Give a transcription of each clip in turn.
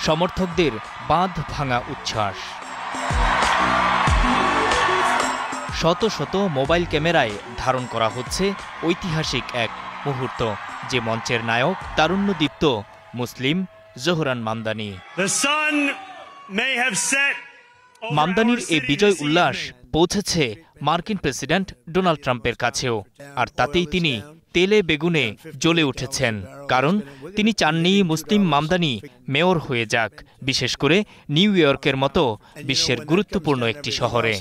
সমর্থকদের বাঁধ ভাঙা উচ্ছ্বাস। শত শত মোবাইল ক্যামেরায় ধারণ করা হচ্ছে ঐতিহাসিক এক মুহূর্ত, যে মঞ্চের নায়ক তারুণ্যদীপ্ত মুসলিম জোহরান মামদানি। মামদানির এই বিজয় উল্লাস পৌঁছেছে মার্কিন প্রেসিডেন্ট ডোনাল্ড ট্রাম্পের কাছেও, আর তাতেই তিনি তেলে বেগুনে জ্বলে উঠেছেন। কারণ তিনি চাননি মুসলিম মামদানি মেয়র হয়ে যাক, বিশেষ করে নিউ ইয়র্কের মতো বিশ্বের গুরুত্বপূর্ণ একটি শহরে।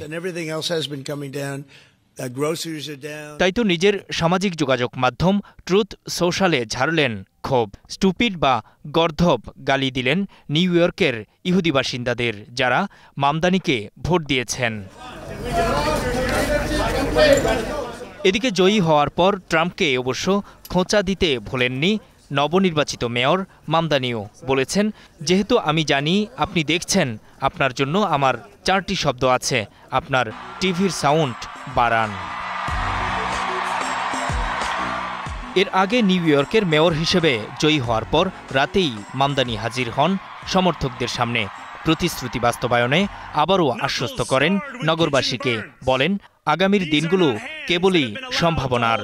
তাই তো নিজের সামাজিক যোগাযোগ মাধ্যম ট্রুথ সোশ্যালে ঝাড়লেন ক্ষোভ, স্টুপিড বা গর্ধব গালি দিলেন নিউ ইয়র্কের ইহুদি বাসিন্দাদের, যারা মামদানিকে ভোট দিয়েছেন। এদিকে জয়ী হওয়ার পর ট্রাম্পকে অবশ্য খোঁচা দিতে ভোলেননি নবনির্বাচিত মেয়র মামদানিও। বলেছেন, যেহেতু আমি জানি আপনি দেখছেন, আপনার জন্য আমার 4টি শব্দ আছে, আপনার টিভির সাউন্ড বাড়ান। এর আগে নিউ ইয়র্কের মেয়র হিসেবে জয়ী হওয়ার পর রাতেই মামদানি হাজির হন সমর্থকদের সামনে। প্রতিশ্রুতি বাস্তবায়নে আবারও আশ্বস্ত করেন নগরবাসীকে, বলেন আগামীর দিনগুলো কেবলই সম্ভাবনার।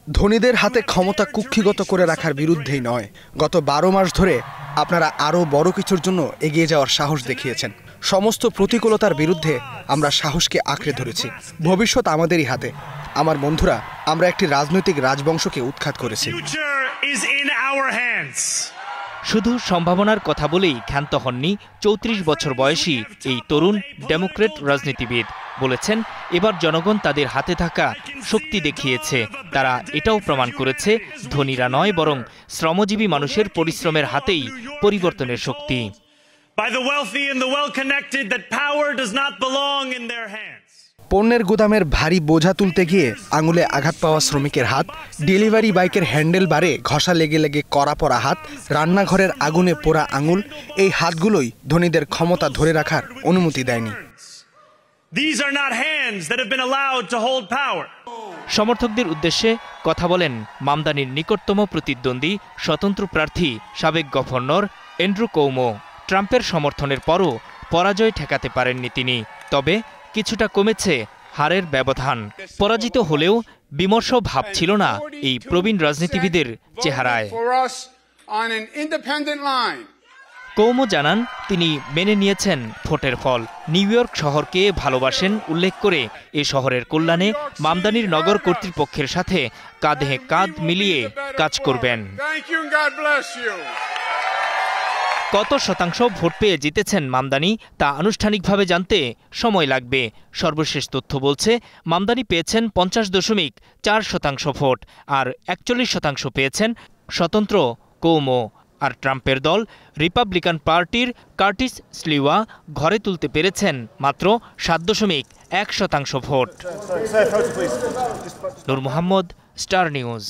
ধনীদের হাতে ক্ষমতা কুক্ষিগত করে রাখার বিরুদ্ধেই নয়, গত 12 মাস ধরে আপনারা আরও বড় কিছুর জন্য এগিয়ে যাওয়ার সাহস দেখিয়েছেন। সমস্ত প্রতিকূলতার বিরুদ্ধে আমরা সাহসকে আঁকড়ে ধরেছি। ভবিষ্যৎ আমাদেরই হাতে। আমার বন্ধুরা, আমরা একটি রাজনৈতিক রাজবংশকে উৎখাত করেছি। শুধু সম্ভাবনার কথা বলেই ক্ষান্ত হননি 34 বছর বয়সী এই তরুণ ডেমোক্রেট রাজনীতিবিদ। বলেছেন, এবার জনগণ তাদের হাতে থাকা শক্তি দেখিয়েছে। তারা এটাও প্রমাণ করেছে, ধনীরা নয় বরং শ্রমজীবী মানুষের পরিশ্রমের হাতেই পরিবর্তনের শক্তি। পণ্যের গুদামের ভারী বোঝা তুলতে গিয়ে আঙুলে আঘাত পাওয়া শ্রমিকের হাত, ডেলিভারি বাইকের হ্যান্ডেল বারে ঘষা লেগে লেগে কড়া পড়া হাত, রান্নাঘরের আগুনে পোড়া আঙুল, এই হাতগুলোই ধনীদের ক্ষমতা ধরে রাখার অনুমতি দেয়নি। সমর্থকদের উদ্দেশ্যে কথা বলেন মামদানির নিকটতম প্রতিদ্বন্দ্বী স্বতন্ত্র প্রার্থী সাবেক গভর্নর অ্যান্ড্রু কুওমো। ট্রাম্পের সমর্থনের পরও পরাজয় ঠেকাতে পারেননি তিনি, তবে কিছুটা কমেছে হারের ব্যবধান। পরাজিত হলেও বিমর্ষ ভাব ছিল না এই প্রবীণ রাজনীতিবিদের চেহারায়। কুওমো জানান, তিনি মেনে নিয়েছেন ভোটের ফল। নিউ ইয়র্ক শহরকে ভালোবাসেন উল্লেখ করে এ শহরের কল্যাণে মামদানির নগর কর্তৃপক্ষের সাথে কাঁধে কাঁধ মিলিয়ে কাজ করবেন। কত শতাংশ ভোট পেয়ে জিতেছেন মামদানি তা আনুষ্ঠানিকভাবে জানতে সময় লাগবে। সর্বশেষ তথ্য বলছে, মামদানি পেয়েছেন 50.4% ভোট, আর 41% পেয়েছেন স্বতন্ত্র কুওমো। আর ট্রাম্পের দল রিপাবলিকান পার্টির কার্টিস স্লিওয়া ঘরে তুলতে পেরেছেন মাত্র 7.1% ভোট। নূর মোহাম্মদ, স্টার নিউজ।